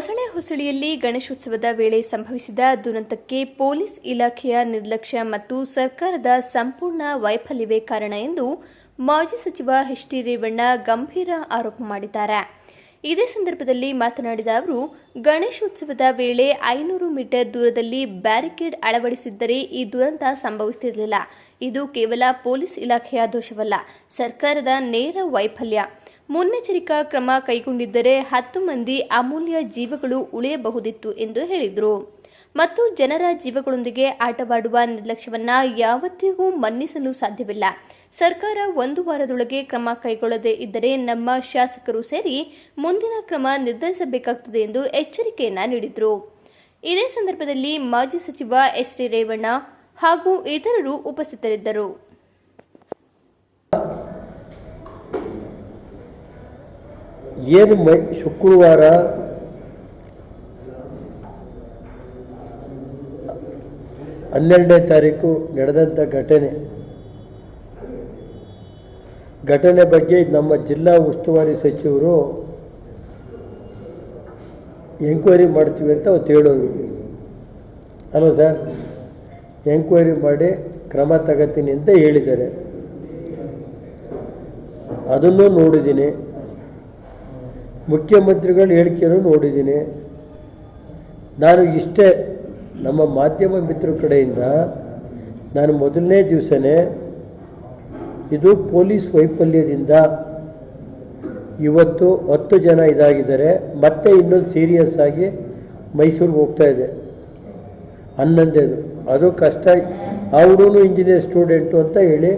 ಮೊಸಳೆ ಹೊಸಳಿಯಲ್ಲಿ ಗಣೇಶೋತ್ಸವದ ವೇಳೆ ಸಂಭವಿಸಿದ ದುರಂತಕ್ಕೆ ಪೊಲೀಸ್ ಇಲಾಖೆಯ ನಿರ್ಲಕ್ಷ್ಯ ಮತ್ತು ಸರ್ಕಾರದ ಸಂಪೂರ್ಣ ವೈಫಲ್ಯವೇ ಕಾರಣ ಎಂದು ಮಾಜಿ ಸಚಿವ ಎಚ್ ಡಿ ರೇವಣ್ಣ ಗಂಭೀರ ಆರೋಪ ಮಾಡಿದ್ದಾರೆ. ಇದೇ ಸಂದರ್ಭದಲ್ಲಿ ಮಾತನಾಡಿದ ಅವರು, ಗಣೇಶೋತ್ಸವದ ವೇಳೆ 500 ಮೀಟರ್ ದೂರದಲ್ಲಿ ಬ್ಯಾರಿಕೇಡ್ ಅಳವಡಿಸಿದ್ದರೆ ಈ ದುರಂತ ಸಂಭವಿಸುತ್ತಿರಲಿಲ್ಲ. ಇದು ಕೇವಲ ಪೊಲೀಸ್ ಇಲಾಖೆಯ ದೋಷವಲ್ಲ, ಸರ್ಕಾರದ ನೇರ ವೈಫಲ್ಯ. ಮುನ್ನೆಚ್ಚರಿಕಾ ಕ್ರಮ ಕೈಗೊಂಡಿದ್ದರೆ 10 ಮಂದಿ ಅಮೂಲ್ಯ ಜೀವಗಳು ಉಳಿಯಬಹುದಿತ್ತು ಎಂದು ಹೇಳಿದರು. ಮತ್ತು ಜನರ ಜೀವಗಳೊಂದಿಗೆ ಆಟವಾಡುವ ನಿರ್ಲಕ್ಷ್ಯವನ್ನ ಯಾವತ್ತಿಗೂ ಮನ್ನಿಸಲು ಸಾಧ್ಯವಿಲ್ಲ. ಸರ್ಕಾರ 1 ವಾರದೊಳಗೆ ಕ್ರಮ ಕೈಗೊಳ್ಳದೇ ಇದ್ದರೆ ನಮ್ಮ ಶಾಸಕರು ಸೇರಿ ಮುಂದಿನ ಕ್ರಮ ನಿರ್ಧರಿಸಬೇಕಾಗುತ್ತದೆ ಎಂದು ಎಚ್ಚರಿಕೆಯನ್ನ ನೀಡಿದರು. ಇದೇ ಸಂದರ್ಭದಲ್ಲಿ ಮಾಜಿ ಸಚಿವ ಎಚ್ ಡಿ ರೇವಣ್ಣ ಹಾಗೂ ಇತರರು ಉಪಸ್ಥಿತರಿದ್ದರು. ಏನು ಶುಕ್ರವಾರ ಹನ್ನೆರಡನೇ ತಾರೀಕು ನಡೆದಂಥ ಘಟನೆ ಬಗ್ಗೆ ನಮ್ಮ ಜಿಲ್ಲಾ ಉಸ್ತುವಾರಿ ಸಚಿವರು ಎಂಕ್ವೈರಿ ಮಾಡ್ತೀವಿ ಅಂತ ಅವತ್ತು ಹೇಳೋದು ಅಲ್ವ ಸರ್. ಎಂಕ್ವೈರಿ ಮಾಡಿ ಕ್ರಮ ತಗೋತೀನಿ ಅಂತ ಹೇಳಿದ್ದಾರೆ. ಅದನ್ನು ನೋಡಿದ್ದೀನಿ, ಮುಖ್ಯಮಂತ್ರಿಗಳು ಹೇಳಿಕೆಯನ್ನು ನೋಡಿದ್ದೀನಿ. ನಾನು ಇಷ್ಟೇ ನಮ್ಮ ಮಾಧ್ಯಮ ಮಿತ್ರರ ಕಡೆಯಿಂದ ನಾನು ಮೊದಲನೇ ದಿವಸನೇ ಇದು ಪೊಲೀಸ್ ವೈಫಲ್ಯದಿಂದ ಇವತ್ತು 10 ಜನ ಇದಾಗಿದ್ದಾರೆ, ಮತ್ತೆ ಇನ್ನೊಂದು ಸೀರಿಯಸ್ ಆಗಿ ಮೈಸೂರಿಗೆ ಹೋಗ್ತಾ ಇದೆ 11ನೇದು. ಅದು ಕಷ್ಟ. ಆ ಹುಡುಗನು ಇಂಜಿನಿಯರ್ ಸ್ಟೂಡೆಂಟು ಅಂತ ಹೇಳಿ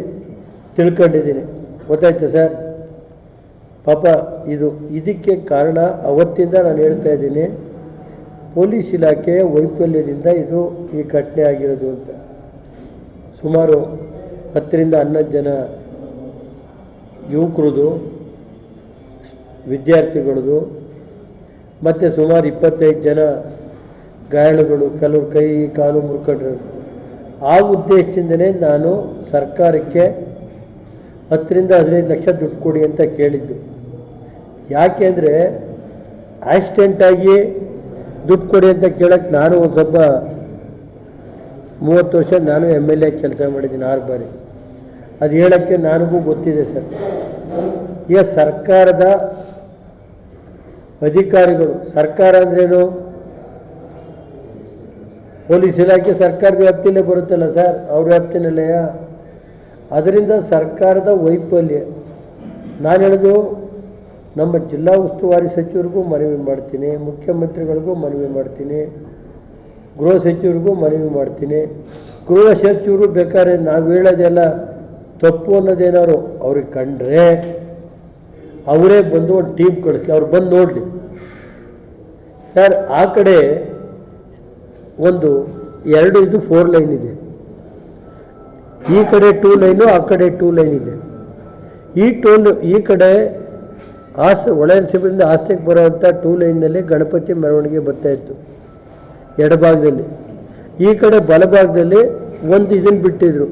ತಿಳ್ಕೊಂಡಿದ್ದೀನಿ. ಗೊತ್ತಾಯ್ತಾ ಸರ್? ಪಾಪ ಇದಕ್ಕೆ ಕಾರಣ ಅವತ್ತಿಂದ ನಾನು ಹೇಳ್ತಾ ಇದ್ದೀನಿ, ಪೊಲೀಸ್ ಇಲಾಖೆಯ ವೈಫಲ್ಯದಿಂದ ಈ ಘಟನೆ ಆಗಿರೋದು ಅಂತ. ಸುಮಾರು 10 ರಿಂದ 11 ಜನ ಯುವಕರದು, ವಿದ್ಯಾರ್ಥಿಗಳದು, ಮತ್ತು ಸುಮಾರು 25 ಜನ ಗಾಯಾಳುಗಳು, ಕೆಲವರು ಕೈ ಕಾಲು ಮುರ್ಕೊಂಡ್ರು. ಆ ಉದ್ದೇಶದಿಂದಲೇ ನಾನು ಸರ್ಕಾರಕ್ಕೆ 10 ರಿಂದ 15 ಲಕ್ಷ ದುಡ್ಡು ಕೊಡಿ ಅಂತ ಕೇಳಿದ್ದು. ಯಾಕೆ ಅಂದರೆ ಆಕ್ಸಿಡೆಂಟಾಗಿ ದುಡ್ಡು ಕೊಡಿ ಅಂತ ಕೇಳೋಕ್ಕೆ ನಾನು ಒಂದು ಸ್ವಲ್ಪ 30 ವರ್ಷ ನಾನು MLA ಕೆಲಸ ಮಾಡಿದ್ದೀನಿ 6 ಬಾರಿ. ಅದು ಹೇಳೋಕ್ಕೆ ನನಗೂ ಗೊತ್ತಿದೆ ಸರ್. ಈಗ ಸರ್ಕಾರದ ಅಧಿಕಾರಿಗಳು, ಸರ್ಕಾರ ಅಂದ್ರೇನು? ಪೊಲೀಸ್ ಇಲಾಖೆ ಸರ್ಕಾರದ ವ್ಯಾಪ್ತಿಯಲ್ಲೇ ಬರುತ್ತಲ್ಲ ಸರ್, ಅವ್ರ ವ್ಯಾಪ್ತಿನಲ್ಲೆಯ. ಅದರಿಂದ ಸರ್ಕಾರದ ವೈಫಲ್ಯ. ನಾನು ಹೇಳೋದು, ನಮ್ಮ ಜಿಲ್ಲಾ ಉಸ್ತುವಾರಿ ಸಚಿವರಿಗೂ ಮನವಿ ಮಾಡ್ತೀನಿ, ಮುಖ್ಯಮಂತ್ರಿಗಳಿಗೂ ಮನವಿ ಮಾಡ್ತೀನಿ, ಗೃಹ ಸಚಿವರಿಗೂ ಮನವಿ ಮಾಡ್ತೀನಿ. ಗೃಹ ಸಚಿವರು ಬೇಕಾದ್ರೆ ನಾವು ಹೇಳೋದೆಲ್ಲ ತಪ್ಪು ಅನ್ನೋದೇನಾದ್ರು ಅವ್ರಿಗೆ ಕಂಡ್ರೆ ಅವರೇ ಬಂದು ಒಂದು ಟೀಮ್ ಕಳಿಸ್ಲಿ, ಅವ್ರು ಬಂದು ನೋಡಲಿ ಸರ್. ಆ ಕಡೆ ಒಂದು 4 ಲೈನ್ ಇದೆ, ಈ ಕಡೆ 2 ಲೈನು, ಆ ಕಡೆ 2 ಲೈನ್ ಇದೆ. ಈ ಕಡೆ ಒಳಸಿಬಿಂದ ಆಸ್ತಿಗೆ ಬರೋವಂಥ 2 ಲೈನ್ನಲ್ಲಿ ಗಣಪತಿ ಮೆರವಣಿಗೆ ಬರ್ತಾಯಿತ್ತು ಎಡಭಾಗದಲ್ಲಿ. ಈ ಕಡೆ ಬಲಭಾಗದಲ್ಲಿ ಒಂದು ಇದನ್ನು ಬಿಟ್ಟಿದ್ರು.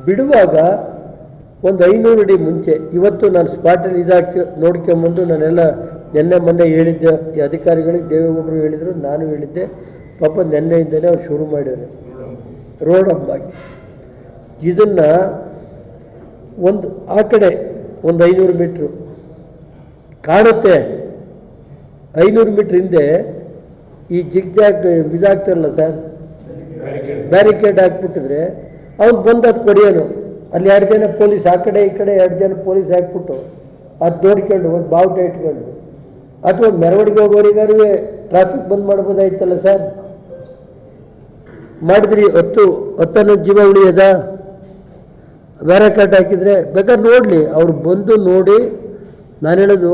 ಬಿಡುವಾಗ ಒಂದು 500 ಅಡಿ ಮುಂಚೆ, ಇವತ್ತು ನಾನು ಸ್ಪಾಟಲ್ಲಿ ಇದಾಕಿ ನೋಡ್ಕೊಂಬಂದು ನಾನೆಲ್ಲ ಮೊನ್ನೆ ಹೇಳಿದ್ದೆ ಈ ಅಧಿಕಾರಿಗಳಿಗೆ, ದೇವೇಗೌಡರು ಹೇಳಿದರು, ನಾನು ಹೇಳಿದ್ದೆ. ಪಾಪ ನೆನ್ನೆಯಿಂದಲೇ ಅವ್ರು ಶುರು ಮಾಡ್ಯಾರೆ ರೋಡ್ ಹಬ್ಬಾಗಿ. ಇದನ್ನು ಆ ಕಡೆ ಒಂದು 500 ಮೀಟ್ರು ಕಾಣುತ್ತೆ. 500 ಮೀಟ್ರ್ ಹಿಂದೆ ಈ ಜಿಗ್ಜಾಗ್ ಇದಾಗ್ತಾರಲ್ಲ ಸರ್, ಬ್ಯಾರಿಕೇಡ್ ಹಾಕ್ಬಿಟ್ಟಿದ್ರೆ ಅವ್ನು ಬಂದು ಅದು ಕೊಡಿಯೋನು. ಅಲ್ಲಿ 2 ಜನ ಪೊಲೀಸ್, ಆ ಕಡೆ ಈ ಕಡೆ 2 ಜನ ಪೊಲೀಸ್ ಹಾಕ್ಬಿಟ್ಟು ಅದು ನೋಡ್ಕೊಂಡು ಒಂದು ಬಾವುಟ ಇಟ್ಕೊಂಡು, ಅಥವಾ ಮೆರವಣಿಗೆ ಹೋಗೋರಿಗಾರು ಟ್ರಾಫಿಕ್ ಬಂದ್ ಮಾಡ್ಬೋದಾಯ್ತಲ್ಲ ಸರ್. ಮಾಡಿದ್ರಿ 10 ಜೀವ ಉಳಿಯೋದ? ಬ್ಯಾರಿಕೇಡ್ ಹಾಕಿದರೆ ಬೇಕಾದ್ರೆ ನೋಡಲಿ, ಅವ್ರು ಬಂದು ನೋಡಿ. ನಾನು ಹೇಳೋದು,